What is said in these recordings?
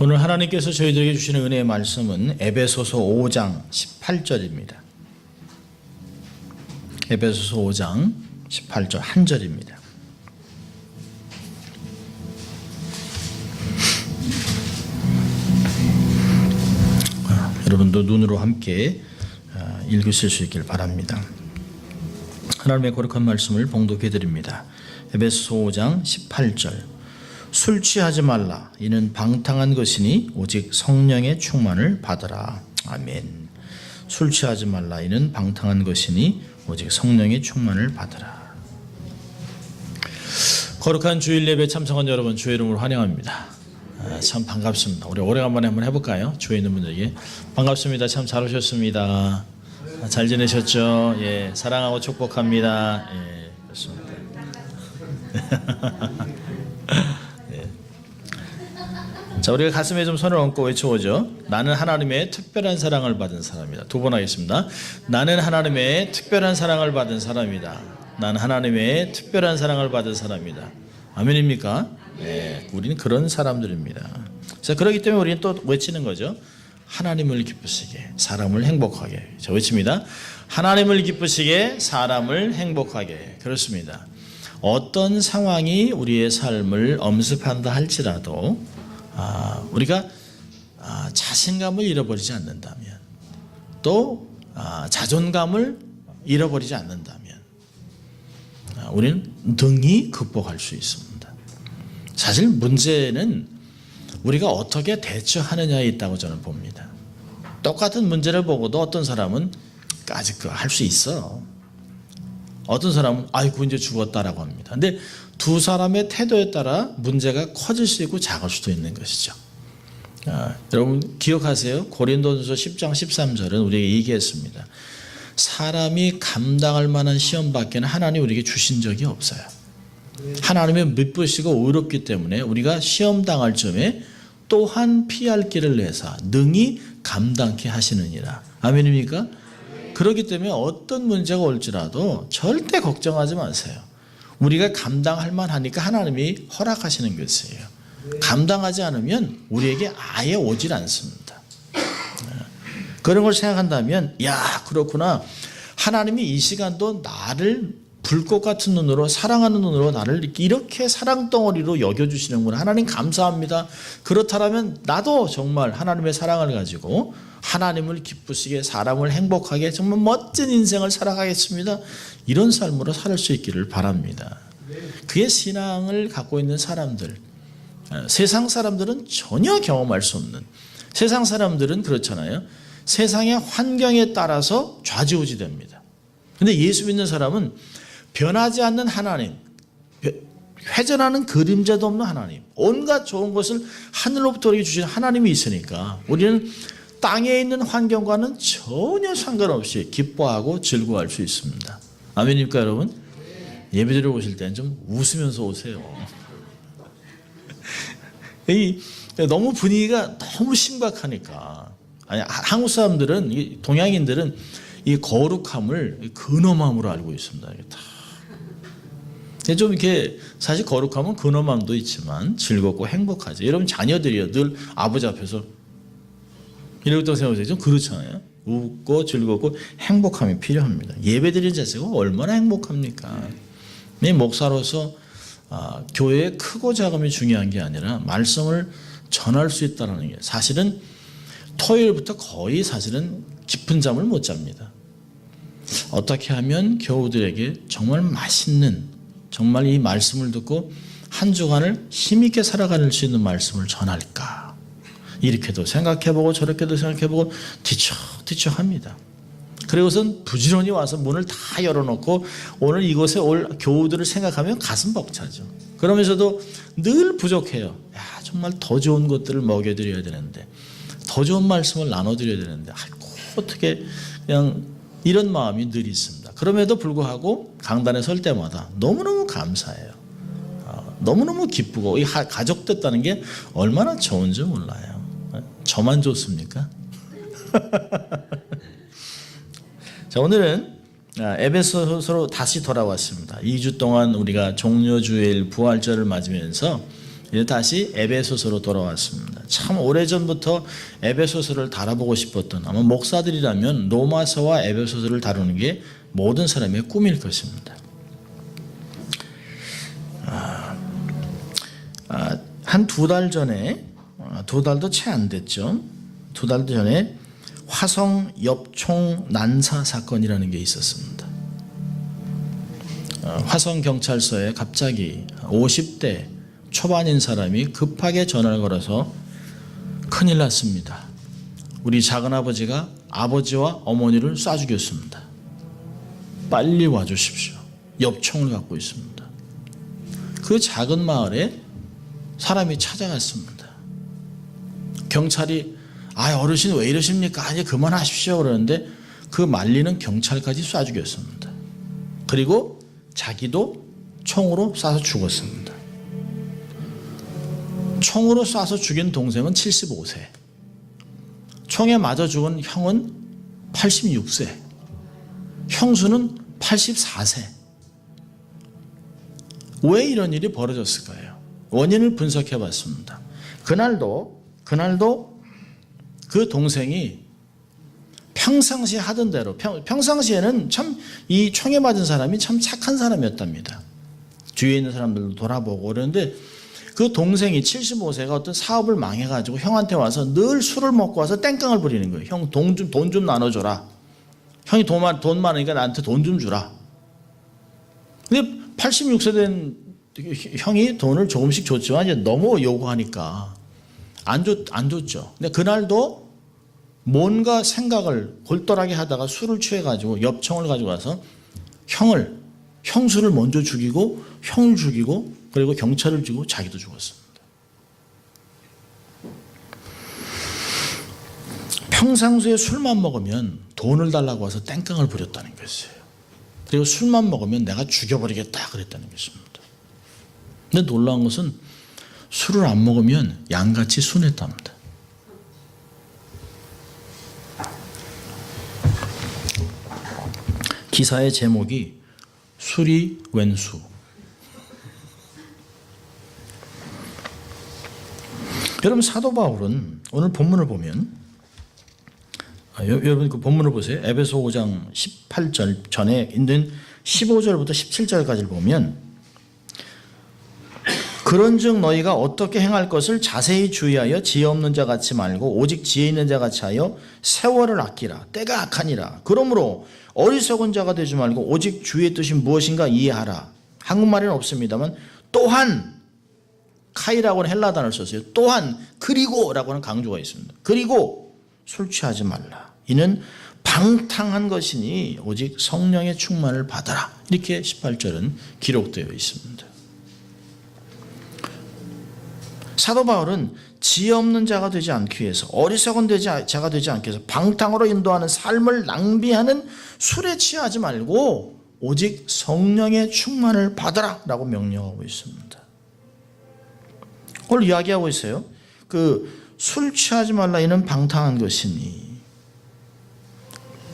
오늘 하나님께서 저희들에게 주시는 은혜의 말씀은 에베소서 5장 18절입니다. 에베소서 5장 18절 한 절입니다. 여러분도 눈으로 함께 읽으실 수 있길 바랍니다. 하나님의 거룩한 말씀을 봉독해 드립니다. 에베소서 5장 18절 술 취하지 말라 이는 방탕한 것이니 오직 성령의 충만을 받으라. 아멘. 술 취하지 말라 이는 방탕한 것이니 오직 성령의 충만을 받으라. 거룩한 주일 예배 참석한 여러분 주의 이름으로 환영합니다. 참 반갑습니다. 우리 오래간만에 한번 해볼까요? 주에 있는 분들에게 반갑습니다. 참 잘 오셨습니다. 잘 지내셨죠? 예, 사랑하고 축복합니다. 예, 그렇습니다. 자, 우리가 가슴에 좀 손을 얹고 외쳐보죠. 나는 하나님의 특별한 사랑을 받은 사람이다. 두 번 하겠습니다. 나는 하나님의 특별한 사랑을 받은 사람이다. 나는 하나님의 특별한 사랑을 받은 사람이다. 아멘입니까? 네, 우리는 그런 사람들입니다. 자, 그렇기 때문에 우리는 또 외치는 거죠. 하나님을 기쁘시게, 사람을 행복하게. 자, 외칩니다. 하나님을 기쁘시게, 사람을 행복하게. 그렇습니다. 어떤 상황이 우리의 삶을 엄습한다 할지라도 우리가 자신감을 잃어버리지 않는다면, 또 자존감을 잃어버리지 않는다면 우리는 능히 극복할 수 있습니다. 사실 문제는 우리가 어떻게 대처하느냐에 있다고 저는 봅니다. 똑같은 문제를 보고도 어떤 사람은 아직 할 수 있어. 어떤 사람은 아이고 이제 죽었다라고 합니다. 근데 두 사람의 태도에 따라 문제가 커질 수 있고 작을 수도 있는 것이죠. 여러분 기억하세요? 고린도전서 10장 13절은 우리에게 얘기했습니다. 사람이 감당할 만한 시험밖에는 하나님 우리에게 주신 적이 없어요. 하나님의 미쁘시고 의롭기 때문에 우리가 시험당할 점에 또한 피할 길을 내사 능히 감당케 하시느니라. 아멘입니까? 그렇기 때문에 어떤 문제가 올지라도 절대 걱정하지 마세요. 우리가 감당할 만하니까 하나님이 허락하시는 것이에요. 감당하지 않으면 우리에게 아예 오질 않습니다. 그런 걸 생각한다면 야 그렇구나. 하나님이 이 시간도 나를 불꽃 같은 눈으로 사랑하는 눈으로 나를 이렇게 사랑덩어리로 여겨주시는구나. 하나님 감사합니다. 그렇다면 나도 정말 하나님의 사랑을 가지고 하나님을 기쁘시게 사람을 행복하게 정말 멋진 인생을 살아가겠습니다. 이런 삶으로 살 수 있기를 바랍니다. 그의 신앙을 갖고 있는 사람들, 세상 사람들은 전혀 경험할 수 없는, 세상 사람들은 그렇잖아요. 세상의 환경에 따라서 좌지우지 됩니다. 그런데 예수 믿는 사람은 변하지 않는 하나님, 회전하는 그림자도 없는 하나님, 온갖 좋은 것을 하늘로부터 우리에게 주신 하나님이 있으니까 우리는 땅에 있는 환경과는 전혀 상관없이 기뻐하고 즐거워할 수 있습니다. 아멘입니까 여러분? 예배드리러 오실 때는 좀 웃으면서 오세요. 너무 분위기가 너무 심각하니까. 아니, 한국 사람들은, 동양인들은 이 거룩함을 근엄함으로 알고 있습니다. 좀 이렇게 사실 거룩함은 근엄함도 있지만 즐겁고 행복하죠. 여러분 자녀들이요 늘 아버지 앞에서 이러고 생각하세요. 좀 그렇잖아요. 웃고 즐겁고 행복함이 필요합니다. 예배드리는 자세가 얼마나 행복합니까? 목사로서 교회의 크고 작음이 중요한 게 아니라 말씀을 전할 수 있다는 게 사실은 토요일부터 거의 사실은 깊은 잠을 못 잡니다. 어떻게 하면 교우들에게 정말 맛있는 정말 이 말씀을 듣고 한 주간을 힘있게 살아갈 수 있는 말씀을 전할까. 이렇게도 생각해보고 저렇게도 생각해보고 뒤척뒤척합니다. 그리고선 부지런히 와서 문을 다 열어놓고 오늘 이곳에 올 교우들을 생각하면 가슴 벅차죠. 그러면서도 늘 부족해요. 야, 정말 더 좋은 것들을 먹여드려야 되는데 더 좋은 말씀을 나눠드려야 되는데 아이고 어떻게 그냥 이런 마음이 늘 있습니다. 그럼에도 불구하고 강단에 설 때마다 너무너무 감사해요. 너무너무 기쁘고 이 가족 됐다는 게 얼마나 좋은지 몰라요. 저만 좋습니까? 자, 오늘은 에베소서로 다시 돌아왔습니다. 2주 동안 우리가 종료주일 부활절을 맞으면서 이제 다시 에베소서로 돌아왔습니다. 참 오래전부터 에베소서를 다뤄보고 싶었던, 아마 목사들이라면 로마서와 에베소서를 다루는 게 모든 사람의 꿈일 것입니다. 한 2달 전에, 2달도 채 안 됐죠. 2달 전에 화성 엽총 난사 사건이라는 게 있었습니다. 화성 경찰서에 갑자기 50대 초반인 사람이 급하게 전화를 걸어서 큰일 났습니다. 우리 작은아버지가 아버지와 어머니를 쏴 죽였습니다. 빨리 와주십시오. 엽총을 갖고 있습니다. 그 작은 마을에 사람이 찾아갔습니다. 경찰이 어르신 왜 이러십니까? 아니 그만하십시오 그러는데 그 말리는 경찰까지 쏴 죽였습니다. 그리고 자기도 총으로 쏴서 죽었습니다. 총으로 쏴서 죽인 동생은 75세, 총에 맞아 죽은 형은 86세, 형수는 84세. 왜 이런 일이 벌어졌을까요? 원인을 분석해 봤습니다. 그날도 그 동생이 평상시에 하던 대로, 평상시에는 참 이 총에 맞은 사람이 참 착한 사람이었답니다. 뒤에 있는 사람들도 돌아보고 그러는데 그 동생이 75세가 어떤 사업을 망해가지고 형한테 와서 늘 술을 먹고 와서 땡깡을 부리는 거예요. 형 돈 좀 나눠줘라. 형이 돈 많으니까 나한테 돈 좀 주라. 근데 86세 된 형이 돈을 조금씩 줬지만 이제 너무 요구하니까 안 줬죠. 근데 그날도 뭔가 생각을 골똘하게 하다가 술을 취해가지고 엽총을 가지고 와서 형수를 먼저 죽이고 형을 죽이고 그리고 경찰을 죽이고 자기도 죽었습니다. 평상시에 술만 먹으면 돈을 달라고 와서 땡깡을 부렸다는 것이에요. 그리고 술만 먹으면 내가 죽여버리겠다 그랬다는 것입니다. 근데 놀라운 것은 술을 안 먹으면 양같이 순했답니다. 기사의 제목이 술이 웬수. 여러분 사도 바울은 오늘 본문을 보면 여러분 그 본문을 보세요. 에베소 5장 18절 전에 있는 15절부터 17절까지를 보면 그런즉 너희가 어떻게 행할 것을 자세히 주의하여 지혜 없는 자 같이 말고 오직 지혜 있는 자 같이 하여 세월을 아끼라. 때가 악하니라. 그러므로 어리석은 자가 되지 말고 오직 주의 뜻이 무엇인가 이해하라. 한국말에는 없습니다만 또한 카이라고는 헬라 단어를 썼어요. 또한 그리고라고는 강조가 있습니다. 그리고 술 취하지 말라. 이는 방탕한 것이니 오직 성령의 충만을 받아라. 이렇게 18절은 기록되어 있습니다. 사도 바울은 지혜 없는 자가 되지 않기 위해서 어리석은 자가 되지 않기 위해서 방탕으로 인도하는 삶을 낭비하는 술에 취하지 말고 오직 성령의 충만을 받아라 라고 명령하고 있습니다. 오늘 이야기하고 있어요. 술 취하지 말라 이는 방탕한 것이니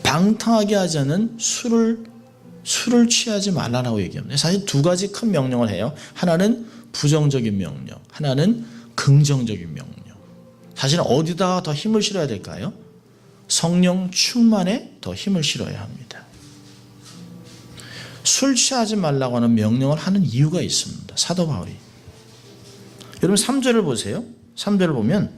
방탕하게 하지 않은 술을 취하지 말라라고 얘기합니다. 사실 두 가지 큰 명령을 해요. 하나는 부정적인 명령, 하나는 긍정적인 명령. 사실은 어디다가 더 힘을 실어야 될까요? 성령 충만에 더 힘을 실어야 합니다. 술 취하지 말라고 하는 명령을 하는 이유가 있습니다. 사도 바울이. 여러분 3절을 보세요. 3절을 보면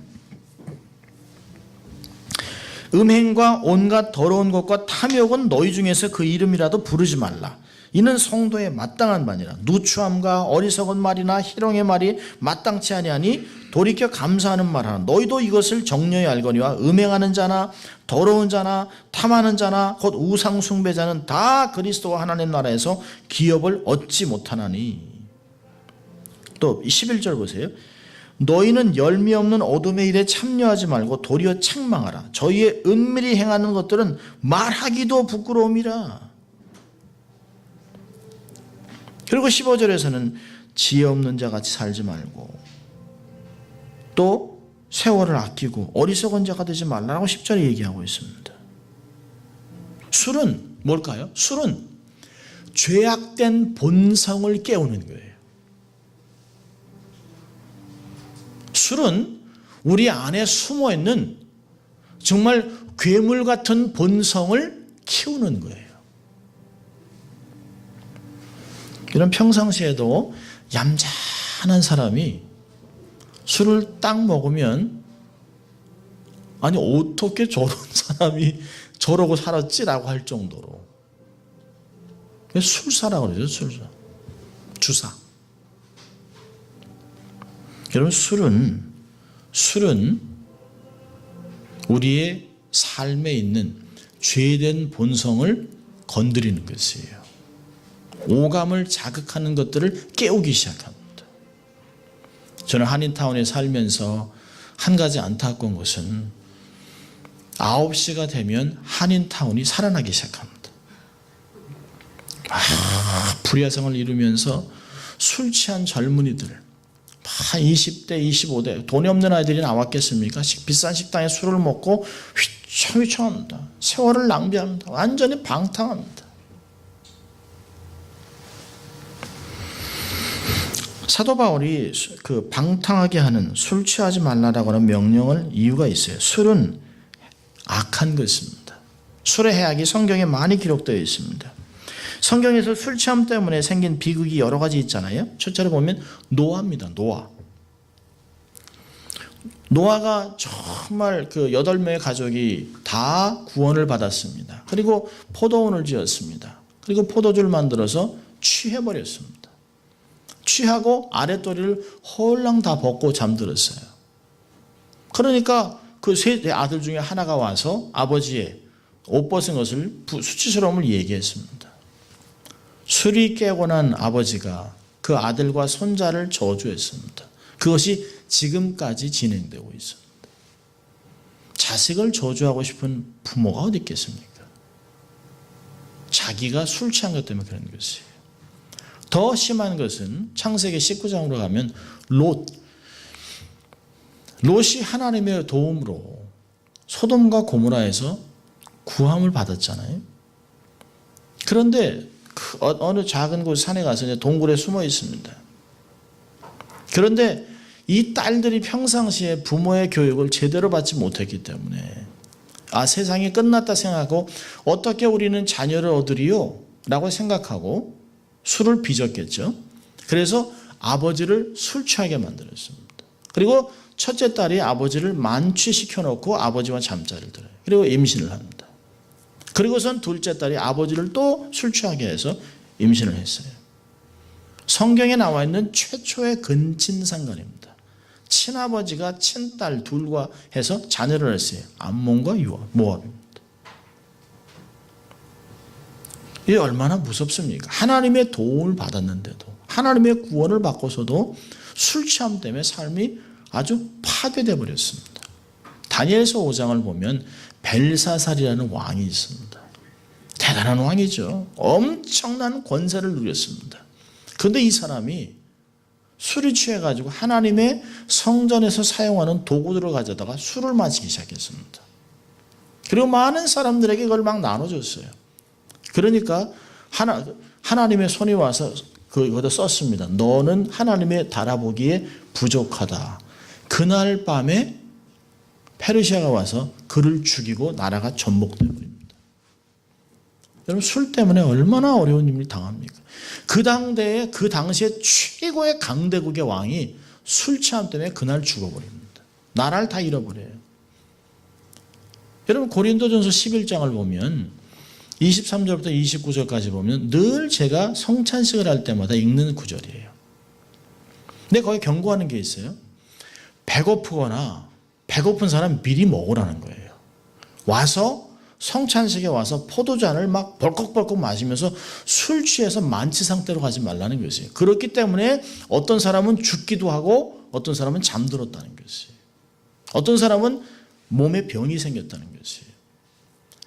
음행과 온갖 더러운 것과 탐욕은 너희 중에서 그 이름이라도 부르지 말라. 이는 성도의 마땅한 바니라. 누추함과 어리석은 말이나 희롱의 말이 마땅치 아니하니 돌이켜 감사하는 말하라. 너희도 이것을 정령히 알거니와 음행하는 자나 더러운 자나 탐하는 자나 곧 우상 숭배자는 다 그리스도와 하나님 나라에서 기업을 얻지 못하나니. 또 11절 보세요. 너희는 열미 없는 어둠의 일에 참여하지 말고 도리어 책망하라. 저희의 은밀히 행하는 것들은 말하기도 부끄러움이라. 그리고 15절에서는 지혜 없는 자 같이 살지 말고 또 세월을 아끼고 어리석은 자가 되지 말라고 10절에 얘기하고 있습니다. 술은 뭘까요? 술은 죄악된 본성을 깨우는 거예요. 술은 우리 안에 숨어 있는 정말 괴물 같은 본성을 키우는 거예요. 이런 평상시에도 얌전한 사람이 술을 딱 먹으면 아니 어떻게 저런 사람이 저러고 살았지라고 할 정도로 술사라고 그러죠. 술사. 주사. 여러분 술은 우리의 삶에 있는 죄된 본성을 건드리는 것이에요. 오감을 자극하는 것들을 깨우기 시작합니다. 저는 한인타운에 살면서 한 가지 안타까운 것은 9시가 되면 한인타운이 살아나기 시작합니다. 불야성을 이루면서 술 취한 젊은이들 20대, 25대 돈이 없는 아이들이 나왔겠습니까? 비싼 식당에 술을 먹고 휘청휘청합니다. 세월을 낭비합니다. 완전히 방탕합니다. 사도 바울이 그 방탕하게 하는 술 취하지 말라라고 하는 명령을 이유가 있어요. 술은 악한 것입니다. 술의 해악이 성경에 많이 기록되어 있습니다. 성경에서 술 취함 때문에 생긴 비극이 여러 가지 있잖아요. 첫째로 보면 노아입니다. 노아가 정말 그 8명의 가족이 다 구원을 받았습니다. 그리고 포도원을 지었습니다. 그리고 포도주를 만들어서 취해버렸습니다. 취하고 아랫도리를 홀랑 다 벗고 잠들었어요. 그러니까 그 세 아들 중에 하나가 와서 아버지의 옷 벗은 것을 수치스러움을 얘기했습니다. 술이 깨고 난 아버지가 그 아들과 손자를 저주했습니다. 그것이 지금까지 진행되고 있습니다. 자식을 저주하고 싶은 부모가 어디 있겠습니까? 자기가 술 취한 것 때문에 그런 것이에요. 더 심한 것은 창세기 19장으로 가면 롯이 하나님의 도움으로 소돔과 고모라에서 구함을 받았잖아요. 그런데 어느 작은 곳 산에 가서 이제 동굴에 숨어 있습니다. 그런데 이 딸들이 평상시에 부모의 교육을 제대로 받지 못했기 때문에 세상이 끝났다 생각하고 어떻게 우리는 자녀를 얻으리요? 라고 생각하고 술을 빚었겠죠. 그래서 아버지를 술 취하게 만들었습니다. 그리고 첫째 딸이 아버지를 만취시켜 놓고 아버지와 잠자리를 들어요. 그리고 임신을 합니다. 그리고선 둘째 딸이 아버지를 또 술 취하게 해서 임신을 했어요. 성경에 나와 있는 최초의 근친상간입니다. 친아버지가 친딸 둘과 해서 자녀를 했어요. 암몬과 모압입니다. 이게 얼마나 무섭습니까? 하나님의 도움을 받았는데도, 하나님의 구원을 받고서도 술 취함 때문에 삶이 아주 파괴되어 버렸습니다. 다니엘서 5장을 보면 벨사살이라는 왕이 있습니다. 대단한 왕이죠. 엄청난 권세를 누렸습니다. 그런데 이 사람이 술이 취해가지고 하나님의 성전에서 사용하는 도구들을 가져다가 술을 마시기 시작했습니다. 그리고 많은 사람들에게 그걸 막 나눠줬어요. 그러니까 하나님의 손이 와서 그거를 썼습니다. 너는 하나님의 달아보기에 부족하다. 그날 밤에 페르시아가 와서 그를 죽이고 나라가 전복되어 버립니다. 여러분 술 때문에 얼마나 어려운 일을 당합니까? 그 당시에 최고의 강대국의 왕이 술 취함 때문에 그날 죽어버립니다. 나라를 다 잃어버려요. 여러분 고린도전서 11장을 보면 23절부터 29절까지 보면 늘 제가 성찬식을 할 때마다 읽는 구절이에요. 근데 거기 경고하는 게 있어요. 배고픈 사람 미리 먹으라는 거예요. 와서 성찬식에 와서 포도잔을 막 벌컥벌컥 마시면서 술 취해서 만취 상태로 가지 말라는 것이에요. 그렇기 때문에 어떤 사람은 죽기도 하고 어떤 사람은 잠들었다는 것이에요. 어떤 사람은 몸에 병이 생겼다는 것이에요.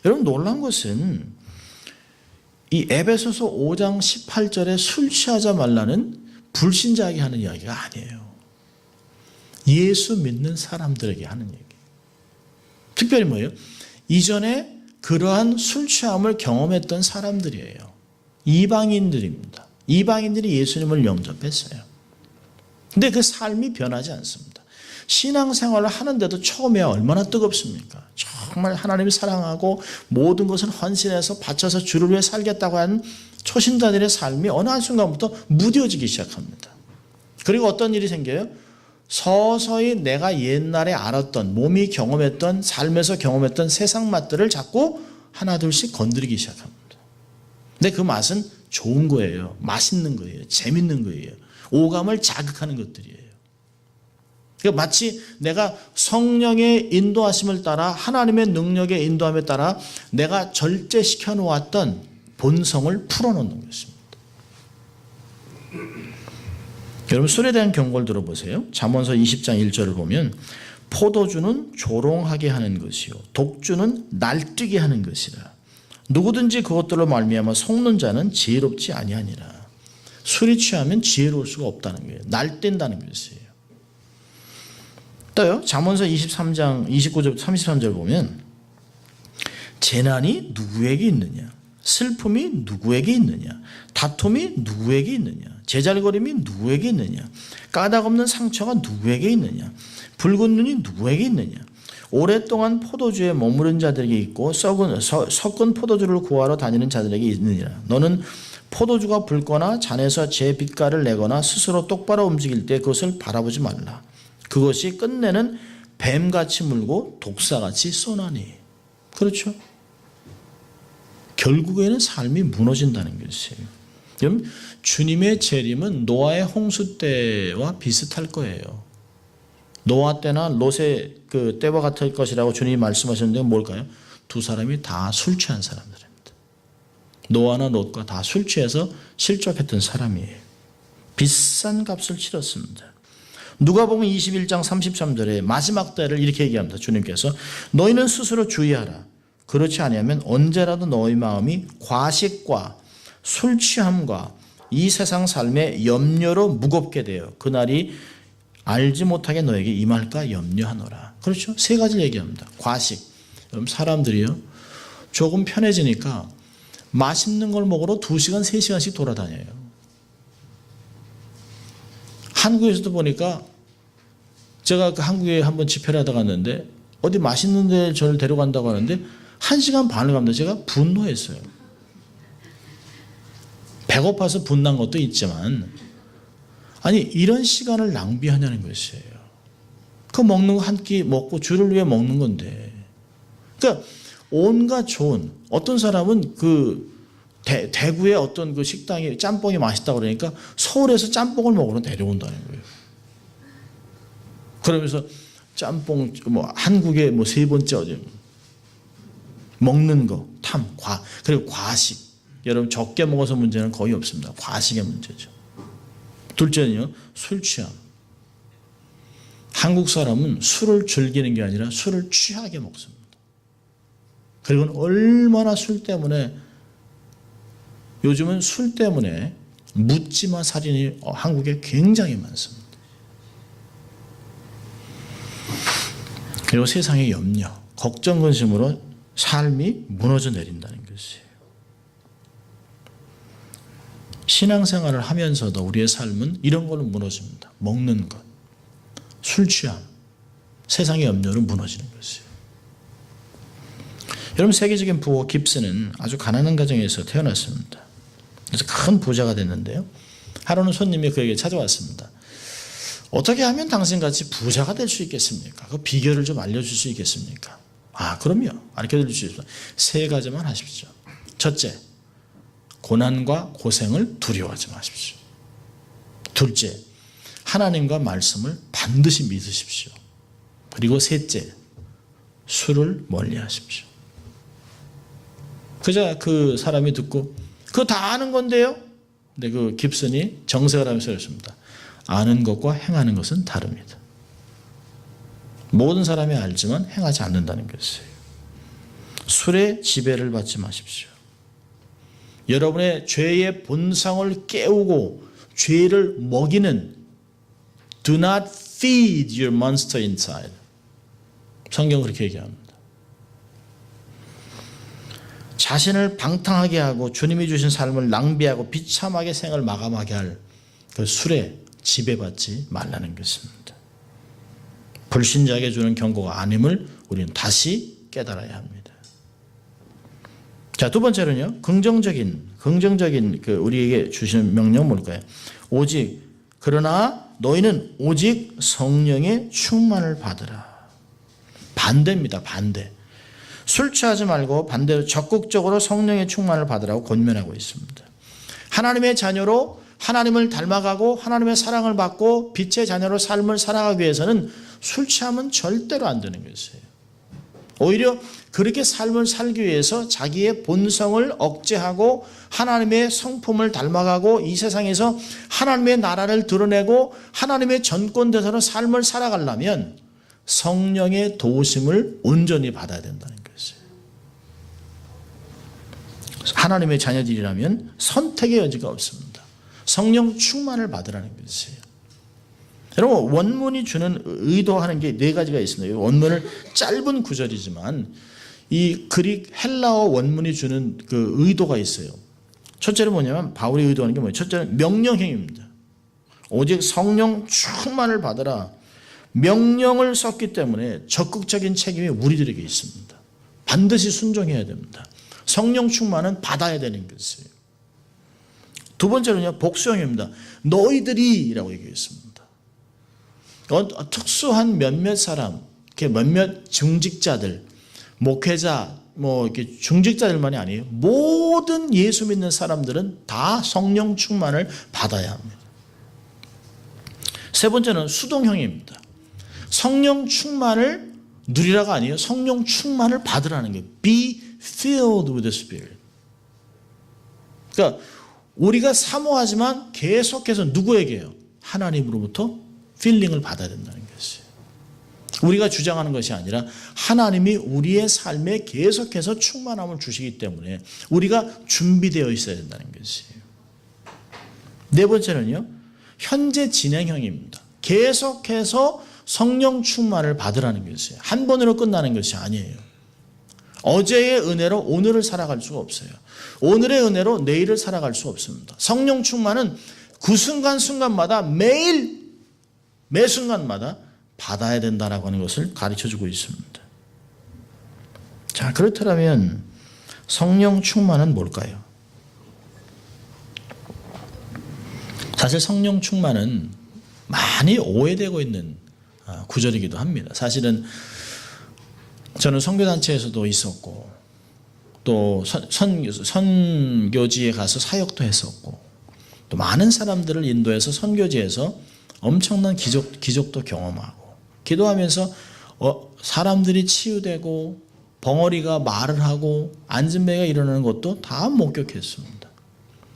여러분 놀란 것은 이 에베소서 5장 18절에 술 취하지 말라는 불신자에게 하는 이야기가 아니에요. 예수 믿는 사람들에게 하는 얘기예요. 특별히 뭐예요? 이전에 그러한 술 취함을 경험했던 사람들이에요. 이방인들입니다. 이방인들이 예수님을 영접했어요. 근데 그 삶이 변하지 않습니다. 신앙생활을 하는데도 처음에 얼마나 뜨겁습니까? 정말 하나님을 사랑하고 모든 것을 헌신해서 바쳐서 주를 위해 살겠다고 하는 초신자들의 삶이 어느 한순간부터 무뎌지기 시작합니다. 그리고 어떤 일이 생겨요? 서서히 내가 옛날에 알았던, 몸이 경험했던, 삶에서 경험했던 세상 맛들을 자꾸 하나둘씩 건드리기 시작합니다. 근데 그 맛은 좋은 거예요. 맛있는 거예요. 재밌는 거예요. 오감을 자극하는 것들이에요. 그러니까 마치 내가 성령의 인도하심을 따라 하나님의 능력의 인도함에 따라 내가 절제시켜 놓았던 본성을 풀어놓는 것입니다. 여러분 술에 대한 경고를 들어보세요. 잠언서 20장 1절을 보면 포도주는 조롱하게 하는 것이요 독주는 날뛰게 하는 것이라. 누구든지 그것들로 말미암아 속는 자는 지혜롭지 아니하니라. 술이 취하면 지혜로울 수가 없다는 거예요. 날뛴다는 것이에요. 또요. 잠언서 23장 29절부터 33절 보면 재난이 누구에게 있느냐? 슬픔이 누구에게 있느냐? 다툼이 누구에게 있느냐? 제잘거림이 누구에게 있느냐? 까닭없는 상처가 누구에게 있느냐? 붉은 눈이 누구에게 있느냐? 오랫동안 포도주에 머무른 자들에게 있고 섞은 포도주를 구하러 다니는 자들에게 있느니라. 너는 포도주가 붉거나 잔에서 제 빛깔을 내거나 스스로 똑바로 움직일 때 그것을 바라보지 말라. 그것이 끝내는 뱀같이 물고 독사같이 쏘나니. 그렇죠? 결국에는 삶이 무너진다는 것이에요. 여러분, 주님의 재림은 노아의 홍수 때와 비슷할 거예요. 노아 때나 롯의 그 때와 같을 것이라고 주님이 말씀하셨는데 뭘까요? 두 사람이 다 술 취한 사람들입니다. 노아나 롯과 다 술 취해서 실족했던 사람이에요. 비싼 값을 치렀습니다. 누가복음 21장 33절에 마지막 때를 이렇게 얘기합니다. 주님께서 너희는 스스로 주의하라. 그렇지 아니하면 언제라도 너희 마음이 과식과 술 취함과 이 세상 삶의 염려로 무겁게 되어 그날이 알지 못하게 너에게 임할까 염려하노라. 그렇죠? 세 가지를 얘기합니다. 과식. 여러분 사람들이요. 조금 편해지니까 맛있는 걸 먹으러 2시간, 3시간씩 돌아다녀요. 한국에서도 보니까 제가 한국에 한번 집회를 하다 갔는데 어디 맛있는 데 저를 데려간다고 하는데 1시간 반을 갑니다. 제가 분노했어요. 배고파서 분난 것도 있지만 아니 이런 시간을 낭비하냐는 것이에요. 그 먹는 거 한 끼 먹고 주를 위해 먹는 건데. 그러니까 온갖 좋은 어떤 사람은 그 대구의 어떤 그 식당이 짬뽕이 맛있다고 그러니까 서울에서 짬뽕을 먹으러 내려온다는 거예요. 그러면서 짬뽕 뭐 한국의 뭐 3번째 어디 먹는 거 탐, 그리고 과식. 여러분 적게 먹어서 문제는 거의 없습니다. 과식의 문제죠. 둘째는요, 술 취함. 한국 사람은 술을 즐기는 게 아니라 술을 취하게 먹습니다. 그리고 얼마나 술 때문에 요즘은 술 때문에 묻지마 살인이 한국에 굉장히 많습니다. 그리고 세상의 염려, 걱정, 근심으로 삶이 무너져 내린다는 것이에요. 신앙생활을 하면서도 우리의 삶은 이런 걸로 무너집니다. 먹는 것, 술 취함, 세상의 염려로 무너지는 것이에요. 여러분 세계적인 부호 깁스는 아주 가난한 가정에서 태어났습니다. 그래서 큰 부자가 됐는데요. 하루는 손님이 그에게 찾아왔습니다. 어떻게 하면 당신같이 부자가 될 수 있겠습니까? 그 비결을 좀 알려줄 수 있겠습니까? 아 그럼요. 알려줄 수 있습니다. 3가지만 하십시오. 첫째, 고난과 고생을 두려워하지 마십시오. 둘째, 하나님과 말씀을 반드시 믿으십시오. 그리고 셋째, 술을 멀리 하십시오. 그저 그 사람이 듣고 그거 다 아는 건데요. 근데 그 깁슨이 정색을 하면서 그랬습니다. 아는 것과 행하는 것은 다릅니다. 모든 사람이 알지만 행하지 않는다는 것이에요. 술의 지배를 받지 마십시오. 여러분의 죄의 본성을 깨우고 죄를 먹이는 Do not feed your monster inside. 성경은 그렇게 얘기합니다. 자신을 방탕하게 하고 주님이 주신 삶을 낭비하고 비참하게 생을 마감하게 할 그 술에 지배받지 말라는 것입니다. 불신자에게 주는 경고가 아님을 우리는 다시 깨달아야 합니다. 자, 두 번째로는요. 긍정적인 우리에게 주시는 명령은 뭘까요? 그러나 너희는 오직 성령의 충만을 받으라. 반대입니다. 반대. 술 취하지 말고 반대로 적극적으로 성령의 충만을 받으라고 권면하고 있습니다. 하나님의 자녀로 하나님을 닮아가고 하나님의 사랑을 받고 빛의 자녀로 삶을 살아가기 위해서는 술 취하면 절대로 안 되는 것이에요. 오히려 그렇게 삶을 살기 위해서 자기의 본성을 억제하고 하나님의 성품을 닮아가고 이 세상에서 하나님의 나라를 드러내고 하나님의 전권대사로 삶을 살아가려면 성령의 도우심을 온전히 받아야 된다는 것이에요. 하나님의 자녀들이라면 선택의 여지가 없습니다. 성령 충만을 받으라는 것이에요. 여러분, 원문이 주는 의도하는 게 네 가지가 있습니다. 원문을 짧은 구절이지만 이 그릭 헬라어 원문이 주는 그 의도가 있어요. 첫째는 뭐냐면 바울이 의도하는 게 뭐예요? 첫째는 명령형입니다. 오직 성령 충만을 받으라. 명령을 썼기 때문에 적극적인 책임이 우리들에게 있습니다. 반드시 순종해야 됩니다. 성령 충만은 받아야 되는 것이에요. 두 번째는요, 복수형입니다. 너희들이라고 얘기했습니다. 특수한 몇몇 사람, 몇몇 중직자들, 목회자, 이렇게 중직자들만이 아니에요. 모든 예수 믿는 사람들은 다 성령 충만을 받아야 합니다. 세 번째는 수동형입니다. 성령 충만을 누리라가 아니에요. 성령 충만을 받으라는 거예요. Be filled with the Spirit. 그러니까 우리가 사모하지만 계속해서 누구에게요? 하나님으로부터 필링을 받아야 된다는 것이에요. 우리가 주장하는 것이 아니라 하나님이 우리의 삶에 계속해서 충만함을 주시기 때문에 우리가 준비되어 있어야 된다는 것이에요. 네 번째는요, 현재 진행형입니다. 계속해서 성령 충만을 받으라는 것이에요. 한 번으로 끝나는 것이 아니에요. 어제의 은혜로 오늘을 살아갈 수가 없어요. 오늘의 은혜로 내일을 살아갈 수 없습니다. 성령 충만은 그 순간순간마다 매 순간마다 받아야 된다라고 하는 것을 가르쳐주고 있습니다. 자, 그렇다면 성령 충만은 뭘까요? 사실 성령 충만은 많이 오해되고 있는 구절이기도 합니다. 사실은 저는 선교단체에서도 있었고 또 선교지에 가서 사역도 했었고 또 많은 사람들을 인도해서 선교지에서 엄청난 기적도 경험하고 기도하면서 사람들이 치유되고 벙어리가 말을 하고 안진배가 일어나는 것도 다 목격했습니다.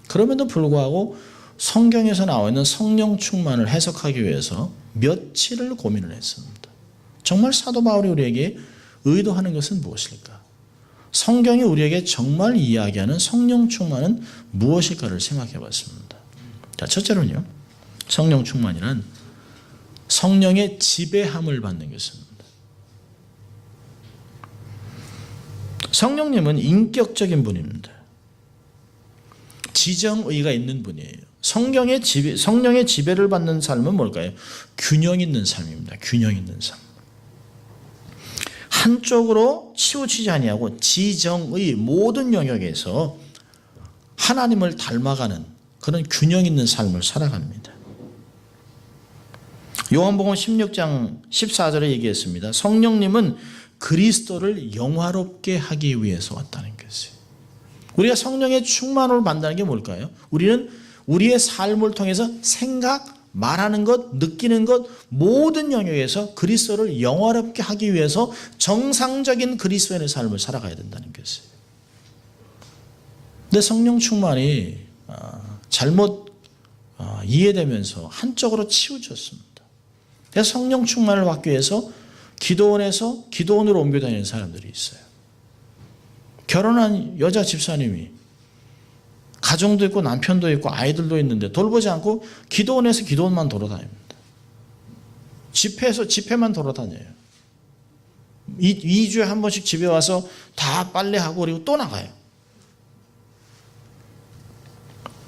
그럼에도 불구하고 성경에서 나와 있는 성령 충만을 해석하기 위해서 며칠을 고민을 했습니다. 정말 사도 바울이 우리에게 의도하는 것은 무엇일까? 성경이 우리에게 정말 이야기하는 성령 충만은 무엇일까를 생각해 봤습니다. 자, 첫째로는요. 성령 충만이란 성령의 지배함을 받는 것입니다. 성령님은 인격적인 분입니다. 지정의가 있는 분이에요. 성령의 지배를 받는 삶은 뭘까요? 균형 있는 삶입니다. 균형 있는 삶. 한쪽으로 치우치지 아니하고 지정의 모든 영역에서 하나님을 닮아가는 그런 균형 있는 삶을 살아갑니다. 요한복음 16장 14절에 얘기했습니다. 성령님은 그리스도를 영화롭게 하기 위해서 왔다는 것이에요. 우리가 성령의 충만을 받는다는 게 뭘까요? 우리는 우리의 삶을 통해서 생각, 말하는 것, 느끼는 것 모든 영역에서 그리스도를 영화롭게 하기 위해서 정상적인 그리스도인의 삶을 살아가야 된다는 것이에요. 근데 성령 충만이 잘못 이해되면서 한쪽으로 치우쳤습니다. 그래서 성령 충만을 받기 위해서 기도원에서 기도원으로 옮겨 다니는 사람들이 있어요. 결혼한 여자 집사님이 가정도 있고 남편도 있고 아이들도 있는데 돌보지 않고 기도원에서 기도원만 돌아다닙니다. 집회에서 집회만 돌아다녀요. 2주에 한 번씩 집에 와서 다 빨래하고 그리고 또 나가요.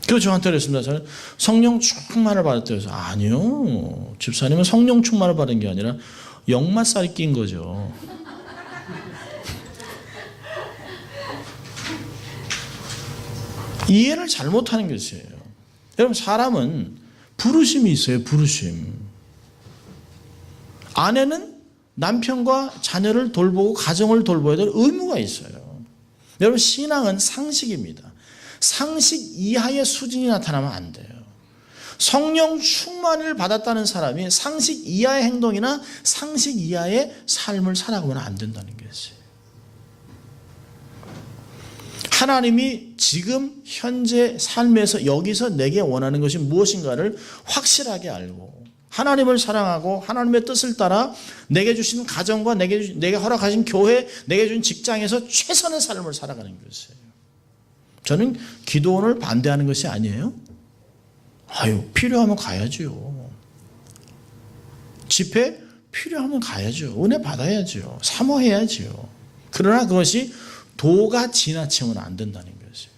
그래서 저한테 그랬습니다. 저는 성령 충만을 받았대요. 그래서 아니요. 집사님은 성령 충만을 받은 게 아니라 역마살이 낀 거죠. 이해를 잘못하는 것이에요. 여러분, 사람은 부르심이 있어요. 부르심. 아내는 남편과 자녀를 돌보고 가정을 돌봐야 될 의무가 있어요. 여러분, 신앙은 상식입니다. 상식 이하의 수준이 나타나면 안 돼요. 성령 충만을 받았다는 사람이 상식 이하의 행동이나 상식 이하의 삶을 살아가면 안 된다는 것이에요. 하나님이 지금 현재 삶에서 여기서 내게 원하는 것이 무엇인가를 확실하게 알고 하나님을 사랑하고 하나님의 뜻을 따라 내게 주신 가정과 내게 허락하신 교회, 내게 준 직장에서 최선의 삶을 살아가는 것이에요. 저는 기도원을 반대하는 것이 아니에요. 필요하면 가야죠. 집회 필요하면 가야죠. 은혜 받아야죠. 사모해야죠. 그러나 그것이 도가 지나치면 안 된다는 것이에요.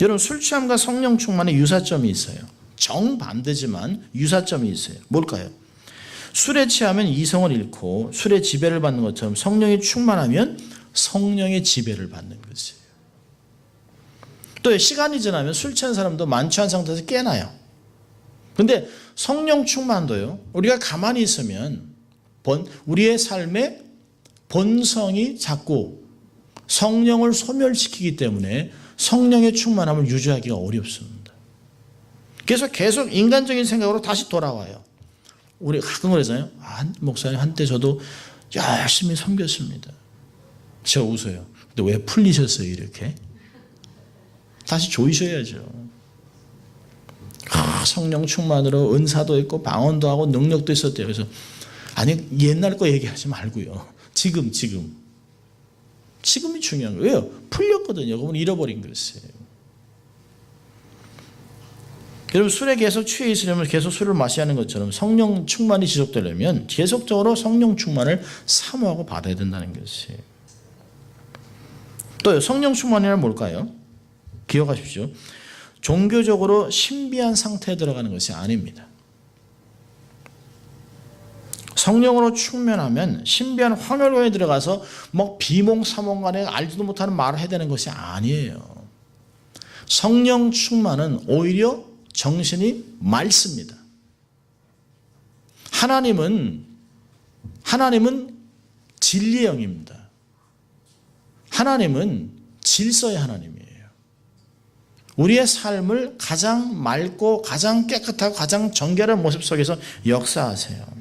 여러분, 술 취함과 성령 충만의 유사점이 있어요. 정반대지만 유사점이 있어요. 뭘까요? 술에 취하면 이성을 잃고 술의 지배를 받는 것처럼 성령이 충만하면 성령의 지배를 받는 것이에요. 또 시간이 지나면 술 취한 사람도 만취한 상태에서 깨나요. 그런데 성령 충만도요, 우리가 가만히 있으면 우리의 삶에 본성이 자꾸 성령을 소멸시키기 때문에 성령의 충만함을 유지하기가 어렵습니다. 그래서 계속 인간적인 생각으로 다시 돌아와요. 우리 가끔 그러잖아요. 목사님, 한때 저도 열심히 섬겼습니다. 제가 웃어요. 근데 왜 풀리셨어요, 이렇게? 다시 조이셔야죠. 성령 충만으로 은사도 있고 방언도 하고 능력도 있었대요. 그래서 아니, 옛날 거 얘기하지 말고요. 지금이 중요한 거예요. 왜요? 풀렸거든요. 그러면 잃어버린 것이에요. 여러분, 술에 계속 취해 있으려면 계속 술을 마셔야 하는 것처럼 성령 충만이 지속되려면 계속적으로 성령 충만을 사모하고 받아야 된다는 것이에요. 또 성령 충만이란 뭘까요? 기억하십시오. 종교적으로 신비한 상태에 들어가는 것이 아닙니다. 성령으로 충만하면 신비한 황홀감에 들어가서 비몽사몽간에 알지도 못하는 말을 해야 되는 것이 아니에요. 성령 충만은 오히려 정신이 맑습니다. 하나님은 진리의 영입니다. 하나님은 질서의 하나님이에요. 우리의 삶을 가장 맑고 가장 깨끗하고 가장 정결한 모습 속에서 역사하세요.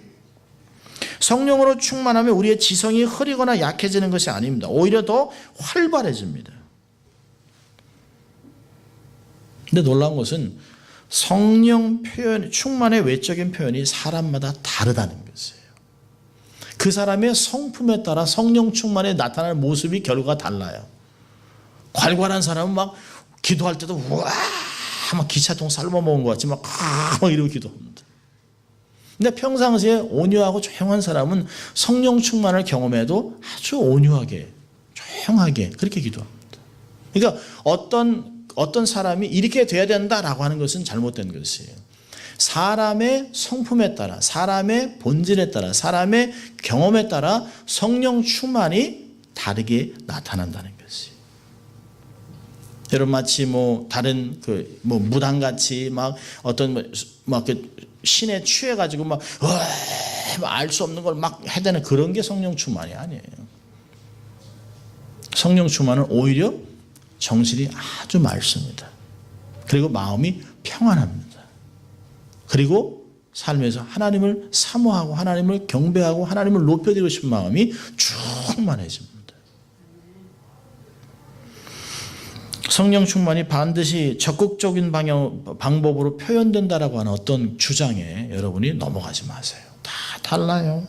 성령으로 충만하면 우리의 지성이 흐리거나 약해지는 것이 아닙니다. 오히려 더 활발해집니다. 근데 놀라운 것은 성령 표현, 충만의 외적인 표현이 사람마다 다르다는 것이에요. 그 사람의 성품에 따라 성령 충만에 나타나는 모습이 결과가 달라요. 괄괄한 사람은 막 기도할 때도 우와 막 기차통 삶아먹은 것 같이 막 이러고 기도합니다. 근데 평상시에 온유하고 조용한 사람은 성령 충만을 경험해도 아주 온유하게 조용하게 그렇게 기도합니다. 그러니까 어떤 사람이 이렇게 돼야 된다라고 하는 것은 잘못된 것이에요. 사람의 성품에 따라, 사람의 본질에 따라, 사람의 경험에 따라 성령 충만이 다르게 나타난다는 것이에요. 여러분, 마치 다른 무당같이 신에 취해가지고 알 수 없는 걸 해대는 그런 게 성령 충만이 아니에요. 성령 충만은 오히려 정신이 아주 맑습니다. 그리고 마음이 평안합니다. 그리고 삶에서 하나님을 사모하고 하나님을 경배하고 하나님을 높여드리고 싶은 마음이 충만해집니다. 성령 충만이 반드시 적극적인 방법으로 표현된다라고 하는 어떤 주장에 여러분이 넘어가지 마세요. 다 달라요.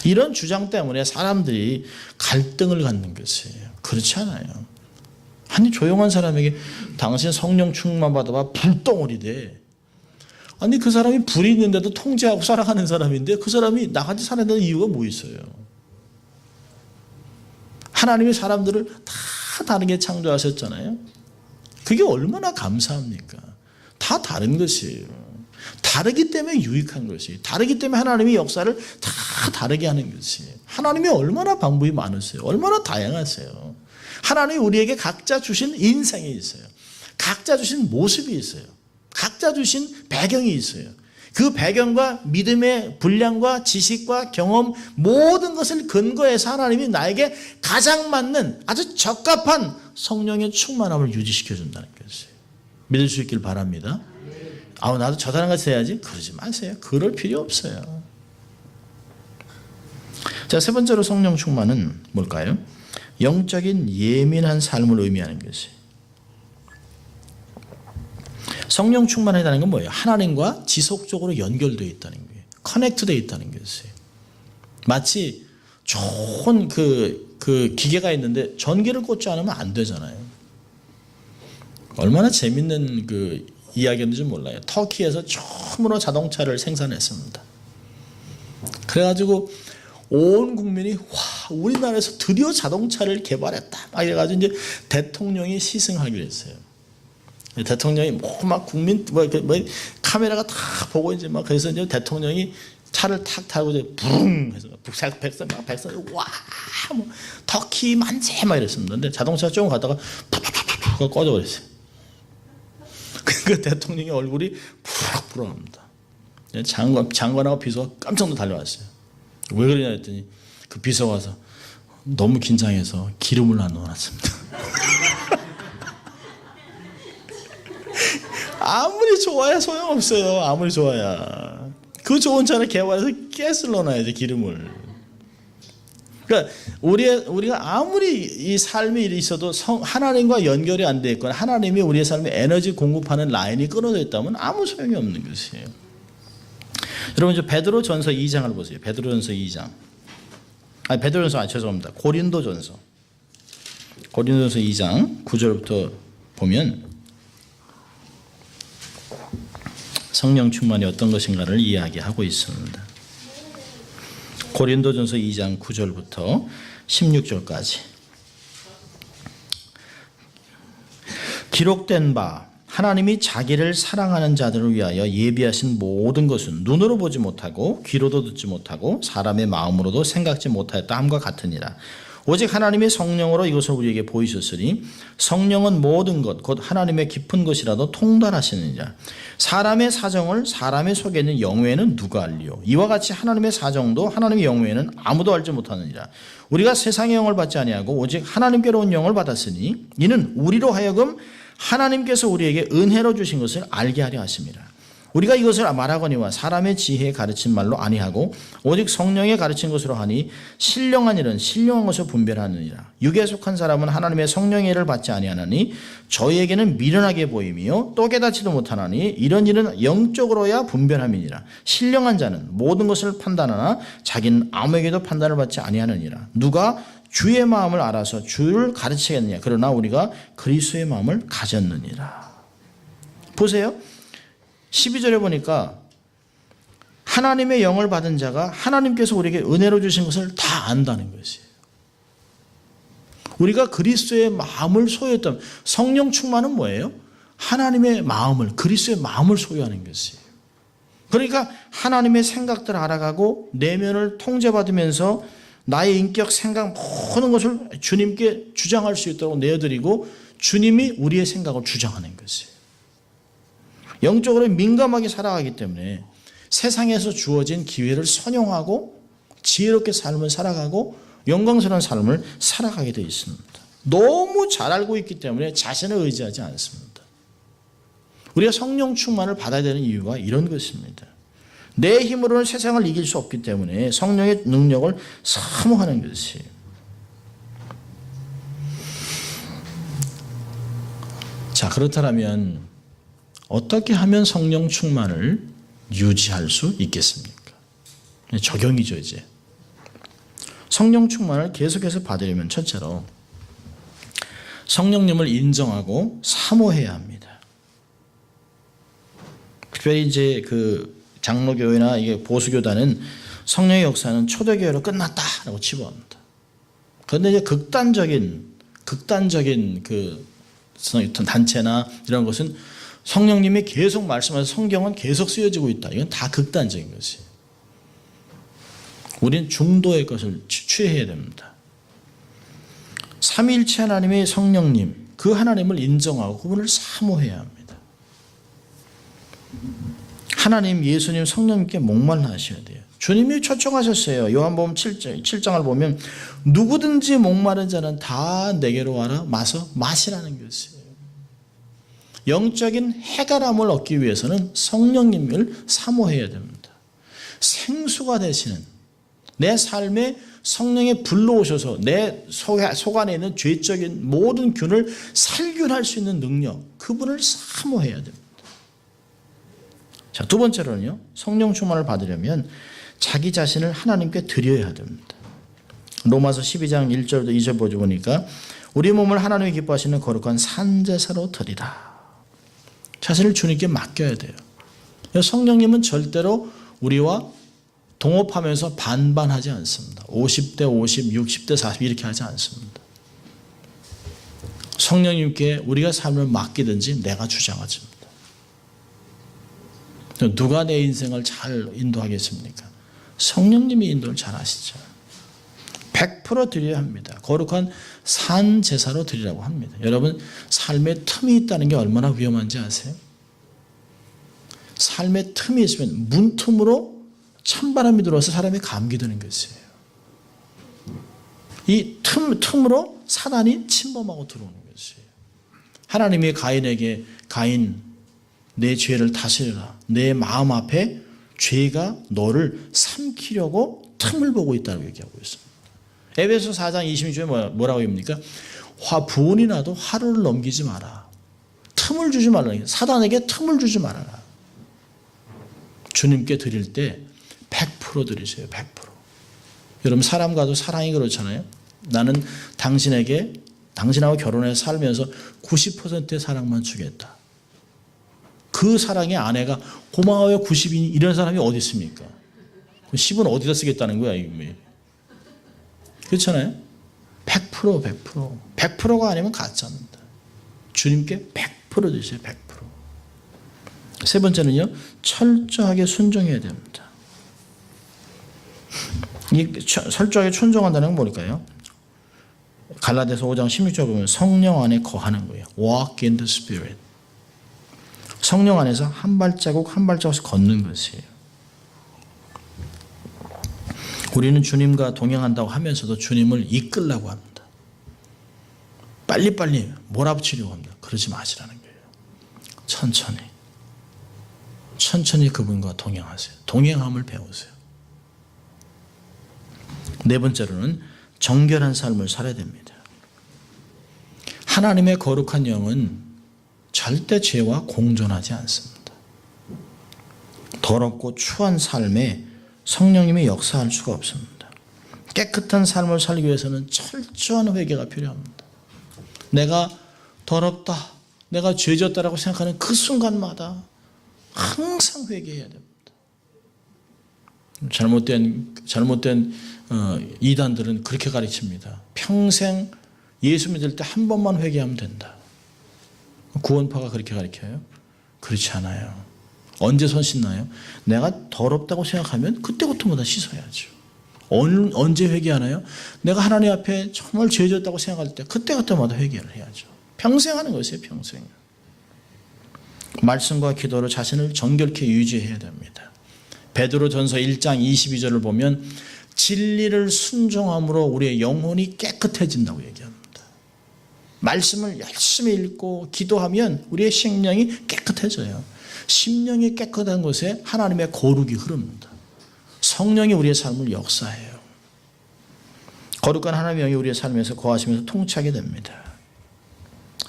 이런 주장 때문에 사람들이 갈등을 갖는 것이에요. 그렇지 않아요. 아니, 조용한 사람에게 당신 성령 충만 받아봐 불덩어리대. 아니, 그 사람이 불이 있는데도 통제하고 살아가는 사람인데 그 사람이 나같이 살아야 되는 이유가 뭐 있어요? 하나님이 사람들을 다 다르게 창조하셨잖아요. 그게 얼마나 감사합니까? 다 다른 것이에요. 다르기 때문에 유익한 것이, 다르기 때문에 하나님의 역사를 다 다르게 하는 것이. 하나님이 얼마나 방법이 많으세요. 얼마나 다양하세요. 하나님이 우리에게 각자 주신 인생이 있어요. 각자 주신 모습이 있어요. 각자 주신 배경이 있어요. 그 배경과 믿음의 분량과 지식과 경험 모든 것을 근거해서 하나님이 나에게 가장 맞는 아주 적합한 성령의 충만함을 유지시켜 준다는 것이에요. 믿을 수 있길 바랍니다. 나도 저 사람 같이 해야지. 그러지 마세요. 그럴 필요 없어요. 자, 세 번째로 성령 충만은 뭘까요? 영적인 예민한 삶을 의미하는 것이에요. 성령 충만이라는 건 뭐예요? 하나님과 지속적으로 연결되어 있다는 거예요. 커넥트되어 있다는 것이에요. 마치 좋은 그 기계가 있는데 전기를 꽂지 않으면 안 되잖아요. 얼마나 재밌는 그 이야기였는지 몰라요. 터키에서 처음으로 자동차를 생산했습니다. 그래가지고 온 국민이 우리나라에서 드디어 자동차를 개발했다. 막 이래가지고 이제 대통령이 시승하기로 했어요. 대통령이 막 국민 카메라가 다 보고 이제 막 그래서 이제 대통령이 차를 탁 타고 이제 부릉 해서 백성 와 뭐 터키 만세 막 이랬습니다. 근데 자동차 조금 가다가 푹 꺼져 버렸어요. 그 대통령의 얼굴이 푸럭푸럭합니다. 장관하고 비서가 깜짝 달려왔어요. 왜 그러냐 했더니 그 비서 와서 너무 긴장해서 기름을 안 넣어놨습니다. 아무리 좋아야 소용없어요. 아무리 좋아야. 그 좋은 차를 개발해서 가스를 넣어놔야지, 기름을. 그러니까 우리가 아무리 이 삶이 있어도 하나님과 연결이 안 돼 있거나 하나님이 우리의 삶에 에너지 공급하는 라인이 끊어져 있다면 아무 소용이 없는 것이에요. 여러분 이제 베드로전서 2장을 보세요. 베드로전서 2장. 죄송합니다. 고린도전서 2장 9절부터 보면 성령 충만이 어떤 것인가를 이야기하고 있습니다. 고린도전서 2장 9절부터 16절까지. 기록된 바 하나님이 자기를 사랑하는 자들을 위하여 예비하신 모든 것은 눈으로 보지 못하고 귀로도 듣지 못하고 사람의 마음으로도 생각지 못하였다 함과 같으니라. 오직 하나님의 성령으로 이것을 우리에게 보이셨으니 성령은 모든 것 곧 하나님의 깊은 것이라도 통달하시느니라. 사람의 사정을 사람의 속에 있는 영외에는 누가 알리요? 이와 같이 하나님의 사정도 하나님의 영외에는 아무도 알지 못하느니라. 우리가 세상의 영을 받지 아니하고 오직 하나님께로 온 영을 받았으니 이는 우리로 하여금 하나님께서 우리에게 은혜로 주신 것을 알게 하려 하심이라. 우리가 이것을 말하거니와 사람의 지혜에 가르친 말로 아니하고 오직 성령의 가르친 것으로 하니 신령한 일은 신령한 것을 분별하느니라. 육에 속한 사람은 하나님의 성령의 일을 받지 아니하나니 저희에게는 미련하게 보이며 또 깨닫지도 못하나니 이런 일은 영적으로야 분별함이니라. 신령한 자는 모든 것을 판단하나 자기는 아무에게도 판단을 받지 아니하느니라. 누가 주의 마음을 알아서 주를 가르치겠느냐. 그러나 우리가 그리스도의 마음을 가졌느니라. 보세요. 12절에 보니까 하나님의 영을 받은 자가 하나님께서 우리에게 은혜로 주신 것을 다 안다는 것이에요. 우리가 그리스도의 마음을 소유했던 성령 충만은 뭐예요? 하나님의 마음을, 그리스도의 마음을 소유하는 것이에요. 그러니까 하나님의 생각들을 알아가고 내면을 통제받으면서 나의 인격, 생각 모든 것을 주님께 주장할 수 있도록 내어드리고 주님이 우리의 생각을 주장하는 것이에요. 영적으로 민감하게 살아가기 때문에 세상에서 주어진 기회를 선용하고 지혜롭게 삶을 살아가고 영광스러운 삶을 살아가게 되어 있습니다. 너무 잘 알고 있기 때문에 자신을 의지하지 않습니다. 우리가 성령 충만을 받아야 되는 이유가 이런 것입니다. 내 힘으로는 세상을 이길 수 없기 때문에 성령의 능력을 사모하는 것이에요. 자, 그렇다면 어떻게 하면 성령 충만을 유지할 수 있겠습니까? 적용이죠, 이제. 성령 충만을 계속해서 받으려면 첫째로 성령님을 인정하고 사모해야 합니다. 특별히 이제 그 장로교회나 이게 보수교단은 성령의 역사는 초대교회로 끝났다라고 치부합니다. 그런데 이제 극단적인 그 어떤 단체나 이런 것은 성령님이 계속 말씀하셔서 성경은 계속 쓰여지고 있다. 이건 다 극단적인 것이에요. 우리는 중도의 것을 취해야 됩니다. 삼위일체 하나님의 성령님, 그 하나님을 인정하고 그분을 사모해야 합니다. 하나님, 예수님, 성령님께 목말라 하셔야 돼요. 주님이 초청하셨어요. 요한복음 7장을 보면 누구든지 목마른 자는 다 내게로 와라 마서 마시라는 것이에요. 영적인 해가람을 얻기 위해서는 성령님을 사모해야 됩니다. 생수가 되시는 내 삶에 성령이 불러오셔서 내 속 안에 있는 죄적인 모든 균을 살균할 수 있는 능력, 그분을 사모해야 됩니다. 자, 두 번째로는요, 성령 충만을 받으려면 자기 자신을 하나님께 드려야 됩니다. 로마서 12장 1절부터 2절 보니까 우리 몸을 하나님이 기뻐하시는 거룩한 산제사로 드리라. 자신을 주님께 맡겨야 돼요. 성령님은 절대로 우리와 동업하면서 반반하지 않습니다. 50대 50, 60대 40 이렇게 하지 않습니다. 성령님께 우리가 삶을 맡기든지 내가 주장하십니다. 누가 내 인생을 잘 인도하겠습니까? 성령님이 인도를 잘 하시죠. 100% 드려야 합니다. 거룩한 산 제사로 드리라고 합니다. 여러분, 삶에 틈이 있다는 게 얼마나 위험한지 아세요? 삶에 틈이 있으면 문틈으로 찬바람이 들어와서 사람이 감기 드는 것이에요. 이 틈으로 사단이 침범하고 들어오는 것이에요. 하나님이 가인에게 가인 내 죄를 다스려라. 내 마음 앞에 죄가 너를 삼키려고 틈을 보고 있다고 얘기하고 있습니다. 에베소 4장 26절에 뭐라고 합니까? 부온이 나도 하루를 넘기지 마라. 틈을 주지 말라. 사단에게 틈을 주지 말아라. 주님께 드릴 때 100% 드리세요. 100%. 여러분, 사람과도 사랑이 그렇잖아요. 나는 당신하고 결혼해서 살면서 90%의 사랑만 주겠다. 그 사랑의 아내가 고마워요 90이니 이런 사람이 어디 있습니까? 10은 어디다 쓰겠다는 거야 이거. 그렇잖아요. 100%. 100%가 아니면 가짜입니다. 주님께 100% 주세요. 100%. 세 번째는요, 철저하게 순종해야 됩니다. 이 철저하게 순종한다는 건 뭘까요? 갈라디아서 5장 16절 보면 성령 안에 거하는 거예요. Walk in the Spirit. 성령 안에서 한 발자국 한 발자국씩 걷는 것이에요. 우리는 주님과 동행한다고 하면서도 주님을 이끌려고 합니다. 빨리빨리 몰아붙이려고 합니다. 그러지 마시라는 거예요. 천천히 그분과 동행하세요. 동행함을 배우세요. 네 번째로는 정결한 삶을 살아야 됩니다. 하나님의 거룩한 영은 절대 죄와 공존하지 않습니다. 더럽고 추한 삶에 성령님이 역사할 수가 없습니다. 깨끗한 삶을 살기 위해서는 철저한 회개가 필요합니다. 내가 더럽다, 내가 죄졌다라고 생각하는 그 순간마다 항상 회개해야 됩니다. 잘못된 이단들은 그렇게 가르칩니다. 평생 예수 믿을 때 한 번만 회개하면 된다. 구원파가 그렇게 가르쳐요? 그렇지 않아요. 언제 손 씻나요? 내가 더럽다고 생각하면 그때부터마다 씻어야죠. 언제 회개하나요? 내가 하나님 앞에 정말 죄졌다고 생각할 때 그때부터마다 회개를 해야죠. 평생 하는 것이에요. 평생. 말씀과 기도로 자신을 정결케 유지해야 됩니다. 베드로전서 1장 22절을 보면 진리를 순종함으로 우리의 영혼이 깨끗해진다고 얘기합니다. 말씀을 열심히 읽고 기도하면 우리의 심령이 깨끗해져요. 심령이 깨끗한 곳에 하나님의 거룩이 흐릅니다. 성령이 우리의 삶을 역사해요. 거룩한 하나님의 영이 우리의 삶에서 거하시면서 통치하게 됩니다.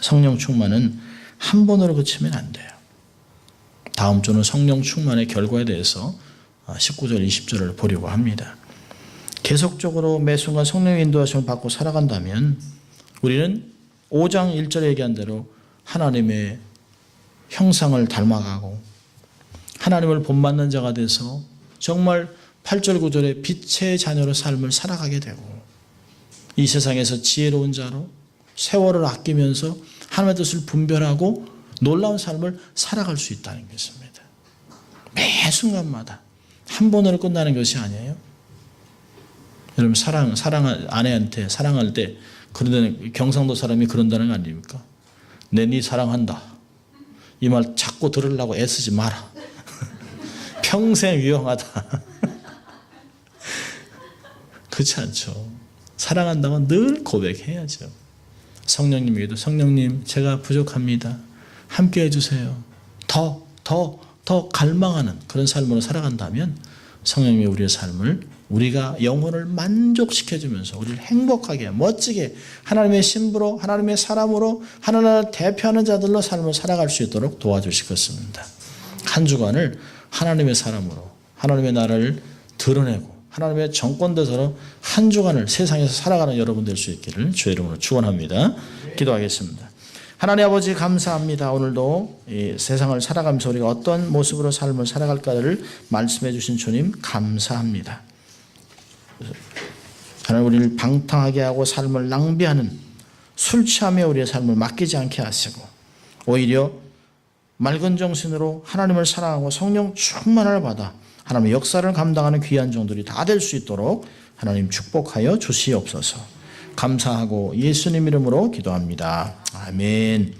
성령 충만은 한 번으로 그치면 안 돼요. 다음 주는 성령 충만의 결과에 대해서 19절 20절을 보려고 합니다. 계속적으로 매 순간 성령의 인도하심을 받고 살아간다면 우리는 5장 1절에 얘기한 대로 하나님의 형상을 닮아가고 하나님을 본받는 자가 돼서 정말 8절 9절에 빛의 자녀로 삶을 살아가게 되고 이 세상에서 지혜로운 자로 세월을 아끼면서 하나님의 뜻을 분별하고 놀라운 삶을 살아갈 수 있다는 것입니다. 매 순간마다 한 번으로 끝나는 것이 아니에요. 여러분 사랑 아내한테 사랑할 때 그런다는 경상도 사람이 그런다는 거 아닙니까? 내 네 사랑한다. 이 말 자꾸 들으려고 애쓰지 마라. 평생 유용하다. 그렇지 않죠. 사랑한다면 늘 고백해야죠. 성령님에게도 성령님 제가 부족합니다. 함께 해주세요. 더 갈망하는 그런 삶으로 살아간다면 성령님이 우리의 삶을 우리가 영혼을 만족시켜주면서 우리를 행복하게 멋지게 하나님의 신부로 하나님의 사람으로 하나님을 대표하는 자들로 삶을 살아갈 수 있도록 도와주실 것입니다. 한 주간을 하나님의 사람으로 하나님의 나라를 드러내고 하나님의 정권대사로 한 주간을 세상에서 살아가는 여러분 될 수 있기를 주의 이름으로 축원합니다. 기도하겠습니다. 하나님 아버지 감사합니다. 오늘도 이 세상을 살아가면서 우리가 어떤 모습으로 삶을 살아갈까를 말씀해 주신 주님 감사합니다. 하나님 우리를 방탕하게 하고 삶을 낭비하는 술 취함에 우리의 삶을 맡기지 않게 하시고 오히려 맑은 정신으로 하나님을 사랑하고 성령 충만을 받아 하나님의 역사를 감당하는 귀한 종들이 다 될 수 있도록 하나님 축복하여 주시옵소서. 감사하고 예수님 이름으로 기도합니다. 아멘.